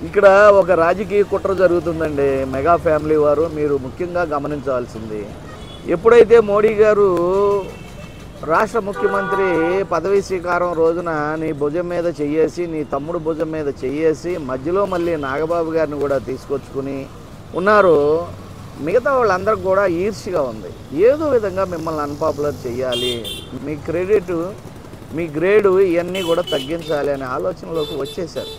ఇక్కడ ఒక రాజకీయ కుట్ర జరుగుతుందండి. మెగా ఫ్యామిలీ వారు మీరు ముఖ్యంగా గమనించాల్సింది, ఎప్పుడైతే మోడీ గారు రాష్ట్ర ముఖ్యమంత్రి పదవీ స్వీకారం రోజున నీ భుజం మీద చెయ్యేసి, నీ తమ్ముడు భుజం మీద చెయ్యేసి, మధ్యలో మళ్ళీ నాగబాబు గారిని కూడా తీసుకొచ్చుకుని ఉన్నారు, మిగతా వాళ్ళందరికీ కూడా ఈర్ష్యగా ఉంది. ఏదో విధంగా మిమ్మల్ని అన్పాపులర్ చేయాలి, మీ క్రెడిట్, మీ గ్రేడు ఇవన్నీ కూడా తగ్గించాలి అనే ఆలోచనలోకి వచ్చేసారు.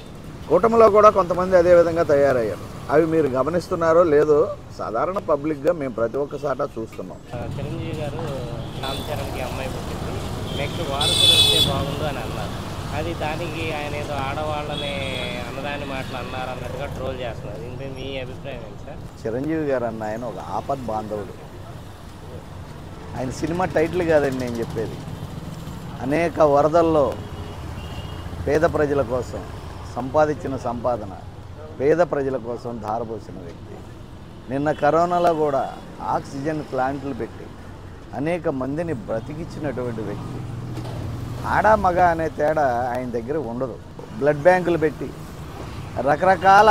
కూటమిలో కూడా కొంతమంది అదే విధంగా తయారయ్యారు. అవి మీరు గమనిస్తున్నారో లేదో సాధారణ పబ్లిక్గా మేము ప్రతి ఒక్కసాట చూస్తున్నాం. చిరంజీవి గారు రామ్ చరణ్కి అమ్మాయి పుట్టింది, నెక్స్ట్ వారసులు వస్తే బాగుండు అని అన్నారు. అది దానికి ఆయన ఏదో ఆడవాళ్ళని అన్నదాని మాటలు అన్నారు అన్నట్టుగా ట్రోల్ చేస్తున్నారు. ఇంత మీ అభిప్రాయం ఏంటి సార్? చిరంజీవి గారు అన్న ఆయన ఒక ఆపద్ బాంధవుడు. ఆయన సినిమా టైటిల్ కాదండి నేను చెప్పేది. అనేక వరదల్లో పేద ప్రజల కోసం సంపాదించిన సంపాదన పేద ప్రజల కోసం ధారపోసిన వ్యక్తి. నిన్న కరోనాలో కూడా ఆక్సిజన్ ప్లాంట్లు పెట్టి అనేక మందిని బ్రతికించినటువంటి వ్యక్తి. ఆడ మగ అనే తేడా ఆయన దగ్గర ఉండదు. బ్లడ్ బ్యాంకులు పెట్టి, రకరకాల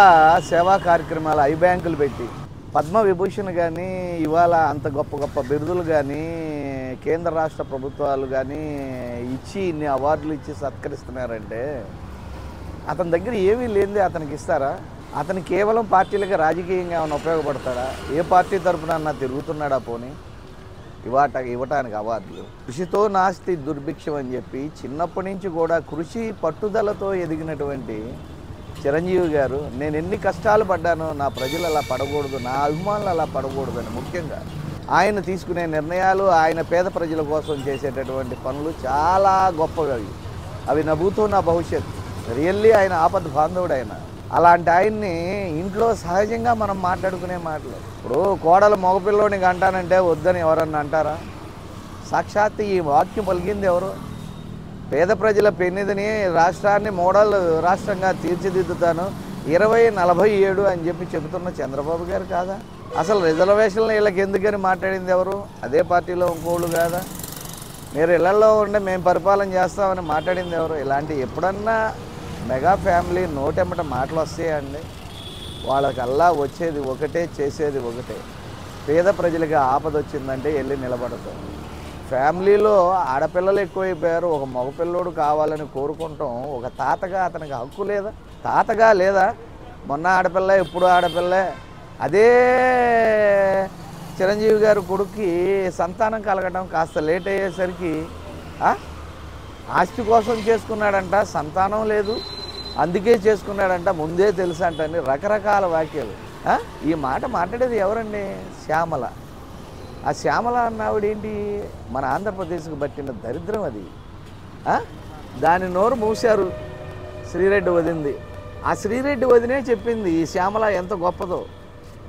సేవా కార్యక్రమాలు, ఐ బ్యాంకులు పెట్టి, పద్మవిభూషణ్ కానీ, ఇవాళ అంత గొప్ప గొప్ప బిరుదులు కానీ కేంద్ర రాష్ట్ర ప్రభుత్వాలు కానీ ఇచ్చి ఇన్ని అవార్డులు ఇచ్చి సత్కరిస్తున్నారంటే అతని దగ్గర ఏమీ లేనిదే అతనికి ఇస్తారా? అతను కేవలం పార్టీలకు రాజకీయంగా ఏమైనా ఉపయోగపడతాడా? ఏ పార్టీ తరఫున తిరుగుతున్నాడా? పోనీ ఇవ్వటానికి అవార్డులు. కృషితో నాస్తి దుర్భిక్షం అని చెప్పి చిన్నప్పటి నుంచి కూడా కృషి పట్టుదలతో ఎదిగినటువంటి చిరంజీవి గారు, నేను ఎన్ని కష్టాలు పడ్డానో నా ప్రజలు అలా పడకూడదు, నా అభిమానులు అలా పడకూడదని ముఖ్యంగా ఆయన తీసుకునే నిర్ణయాలు, ఆయన పేద ప్రజల కోసం చేసేటటువంటి పనులు చాలా గొప్పవి. అవి నా భూతో నా భవిష్యత్. రియల్లీ ఆయన ఆపద్ బాంధవుడు. ఆయన అలాంటి ఆయన్ని ఇంట్లో సహజంగా మనం మాట్లాడుకునే మాటలు. ఇప్పుడు కోడలు మగపిల్లోని అంటానంటే వద్దని ఎవరన్నా అంటారా? సాక్షాత్ ఈ వాక్యం పలికింది ఎవరు? పేద ప్రజల పెన్నిధిని రాష్ట్రాన్ని మోడల్ రాష్ట్రంగా తీర్చిదిద్దుతాను 2047 అని చెప్పి చెబుతున్న చంద్రబాబు గారు కాదా? అసలు రిజర్వేషన్లు వీళ్ళకి ఎందుకని మాట్లాడింది ఎవరు? అదే పార్టీలో ఇంకోళ్ళు కాదా? మీరు ఇళ్లలో ఉండే మేము పరిపాలన చేస్తామని మాట్లాడింది ఎవరు? ఇలాంటి ఎప్పుడన్నా మెగా ఫ్యామిలీ నోటెమ్మట మాటలు వస్తాయండి. వాళ్ళకల్లా వచ్చేది ఒకటే, చేసేది ఒకటే. పేద ప్రజలకి ఆపద వచ్చిందంటే వెళ్ళి నిలబడతాం. ఫ్యామిలీలో ఆడపిల్లలు ఎక్కువైపోయారు, ఒక మగపిల్లోడు కావాలని కోరుకుంటాం. ఒక తాతగా అతనికి హక్కు లేదా? తాతగా లేదా? మొన్న ఆడపిల్ల, ఎప్పుడు ఆడపిల్లే. అదే చిరంజీవి గారు కొడుక్కి సంతానం కలగడం కాస్త లేట్ అయ్యేసరికి ఆస్తి కోసం చేసుకున్నాడంట, సంతానం లేదు అందుకే చేసుకున్నాడంట, ముందే తెలుసు అంటని రకరకాల వాక్యాలు. ఈ మాట మాట్లాడేది ఎవరండి? శ్యామల. ఆ శ్యామల అన్నావిడేంటి? మన ఆంధ్రప్రదేశ్కి పట్టిన దరిద్రం అది. దాని నోరు మూశారు శ్రీరెడ్డి వదింది. ఆ శ్రీరెడ్డి వదినే చెప్పింది ఈ శ్యామల ఎంత గొప్పదో.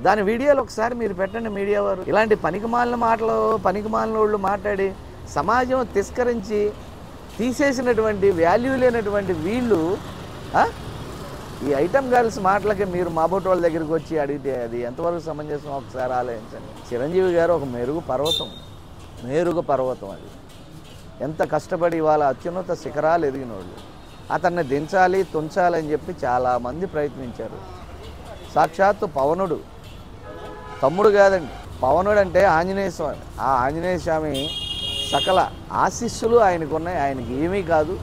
దాని వీడియోలు ఒకసారి మీరు పెట్టండి మీడియా వారు. ఇలాంటి పనికిమాలిన మాటలు, పనికిమాలిన వాళ్ళు మాట్లాడి సమాజం తిరస్కరించి తీసేసినటువంటి వాల్యూ లేనటువంటి వీళ్ళు ఈ ఐటమ్ గర్ల్స్ మాటలకి మీరు మాబోటి వాళ్ళ దగ్గరికి వచ్చి అడిగితే అది ఎంతవరకు సమంజసం ఒకసారి ఆలోచించండి. చిరంజీవి గారు ఒక మేరుగు పర్వతం. అది ఎంత కష్టపడి వాళ్ళ అత్యున్నత శిఖరాలు ఎదిగిన వాళ్ళు. అతన్ని దించాలి, తుంచాలని చెప్పి చాలామంది ప్రయత్నించారు. సాక్షాత్తు పవనుడు, తమ్ముడు కాదండి, పవనుడు అంటే ఆంజనేయ స్వామి. ఆ ఆంజనేయ స్వామి సకల ఆశీస్సులు ఆయనకున్నాయి. ఆయనకి ఏమీ కాదు,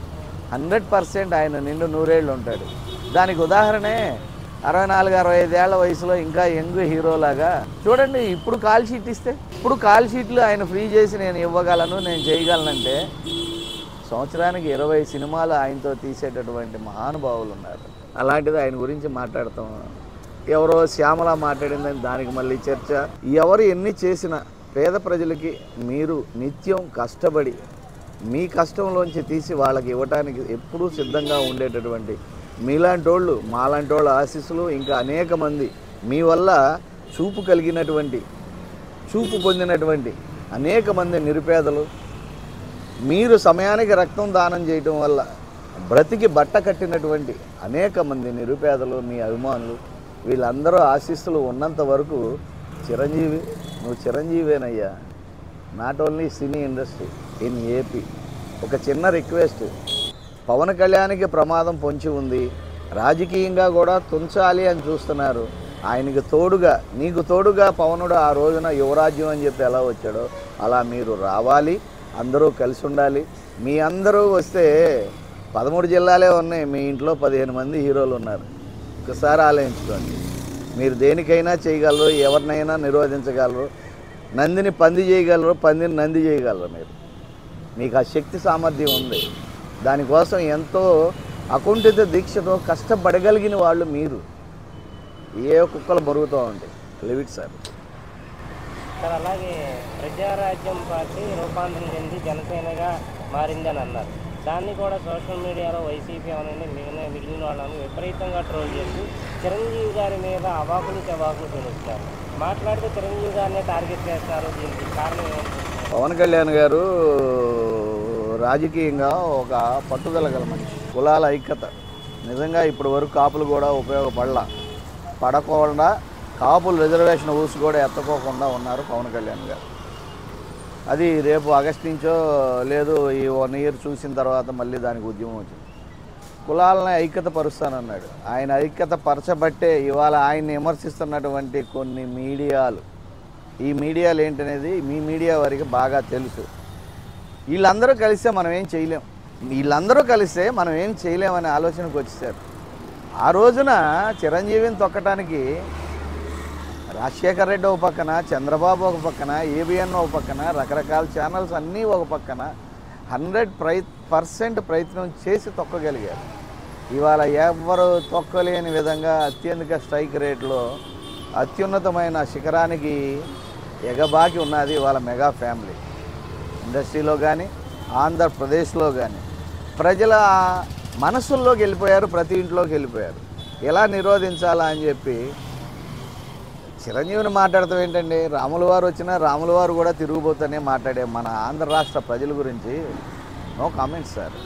100% ఆయన నిండు 100 ఏళ్ళు ఉంటాడు. దానికి ఉదాహరణే 64-65 ఏళ్ల వయసులో ఇంకా యంగ్ హీరోలాగా చూడండి. ఇప్పుడు కాల్ షీట్ ఇస్తే, ఇప్పుడు కాల్ షీట్లు ఆయన ఫ్రీ చేసి నేను ఇవ్వగలను, నేను చేయగలనంటే సంవత్సరానికి 20 సినిమాలు ఆయనతో తీసేటటువంటి మహానుభావులు ఉన్నారు. అలాంటిది ఆయన గురించి మాట్లాడతాం. ఎవరో శ్యామల మాట్లాడిందని దానికి మళ్ళీ చర్చ. ఎవరు ఎన్ని చేసినా పేద ప్రజలకి మీరు నిత్యం కష్టపడి మీ కష్టంలోంచి తీసి వాళ్ళకి ఇవ్వటానికి ఎప్పుడూ సిద్ధంగా ఉండేటటువంటి మీలాంటి వాళ్ళు, మాలాంటి వాళ్ళ ఆశీస్సులు, ఇంకా అనేక మంది మీ వల్ల చూపు పొందినటువంటి అనేక మంది నిరుపేదలు, మీరు సమయానికి రక్తం దానం చేయటం వల్ల బ్రతికి బట్ట కట్టినటువంటి అనేక మంది నిరుపేదలు, మీ అభిమానులు, వీళ్ళందరూ ఆశీస్సులు ఉన్నంత వరకు చిరంజీవి, నువ్వు చిరంజీవేనయ్యా. Not only cine industry in AP. ఒక చిన్న రిక్వెస్ట్, పవన్ కళ్యాణ్కి ప్రమాదం పొంచి ఉంది, రాజకీయంగా కూడా తుంచాలి అని చూస్తున్నారు. ఆయనకి తోడుగా, నీకు తోడుగా పవనుడు ఆ రోజున యువరాజ్యం అని చెప్పి ఎలా వచ్చాడో అలా మీరు రావాలి, అందరూ కలిసి ఉండాలి. మీ అందరూ వస్తే 13 జిల్లాలే ఉన్నాయి, మీ ఇంట్లో 15 మంది హీరోలు ఉన్నారు. ఒకసారి ఆలోచించుకోండి. మీరు దేనికైనా చేయగలరు, ఎవరినైనా నిరోధించగలరు. నందిని పంది చేయగలరు, పందిని నంది చేయగలరు. మీకు ఆ శక్తి సామర్థ్యం ఉంది. దానికోసం ఎంతో అకుంఠిత దీక్షతో కష్టపడగలిగిన వాళ్ళు మీరు. ఏ కుక్కలు బరుగుతూ ఉంటాయి. Limit sir. సార్ అలాగే ప్రజారాజ్యం పార్టీ రూపాంతరం చెంది జనసేనగా మారిందని అన్నారు. దాన్ని కూడా సోషల్ మీడియాలో వైసీపీ అవనండి మిగిలిన వాళ్ళని విపరీతంగా ట్రోల్ చేసి చిరంజీవి గారి మీద అవాకులు చవాకులు తెలుస్తారు. మాట్లాడితే చిరంజీవి గారినే టార్గెట్ చేస్తారు. దీనికి కారణం ఏమంటారు? పవన్ కళ్యాణ్ గారు రాజకీయంగా ఒక పట్టుదల గల మనిషి. కులాల ఐక్యత నిజంగా ఇప్పటి వరకు కాపులు కూడా పడకుండా కాపులు రిజర్వేషన్ ఊసి కూడా ఎత్తుకోకుండా ఉన్నారు పవన్ కళ్యాణ్ గారు. అది రేపు ఆగస్టు నుంచో లేదు ఈ 1 ఇయర్ చూసిన తర్వాత మళ్ళీ దానికి ఉద్యమం వచ్చింది. కులాలను ఐక్యత పరుస్తానన్నాడు. ఆయన ఐక్యత పరచబట్టే ఇవాళ ఆయన్ని విమర్శిస్తున్నటువంటి కొన్ని మీడియాలు, ఈ మీడియాలు ఏంటనేది మీ మీడియా వారికి బాగా తెలుసు. వీళ్ళందరూ కలిస్తే మనం ఏం చేయలేం, చేయలేమనే ఆలోచనకు వచ్చేసారు. ఆ రోజున చిరంజీవిని తొక్కటానికి రాజశేఖర్ రెడ్డి ఒక పక్కన, చంద్రబాబు ఒక పక్కన, ఏబిఎన్ ఒక పక్కన, రకరకాల ఛానల్స్ అన్నీ ఒక పక్కన 100% ప్రయత్నం చేసి తొక్కగలిగారు. ఇవాళ ఎవరు తొక్కలేని విధంగా అత్యధిక స్ట్రైక్ రేట్లో అత్యున్నతమైన శిఖరానికి ఎగబాకి ఉన్నది వాళ్ళ మెగా ఫ్యామిలీ. ఇండస్ట్రీలో కానీ ఆంధ్రప్రదేశ్లో కానీ ప్రజల మనసుల్లోకి వెళ్ళిపోయారు, ప్రతి ఇంట్లోకి వెళ్ళిపోయారు. ఎలా నిరోధించాలా అని చెప్పి చిరంజీవిని మాట్లాడతాం ఏంటండి? రాముల వారు వచ్చినా రాముల వారు కూడా తిరిగిపోతూనే మాట్లాడే మన ఆంధ్ర రాష్ట్ర ప్రజల గురించి నో కామెంట్స్ సార్.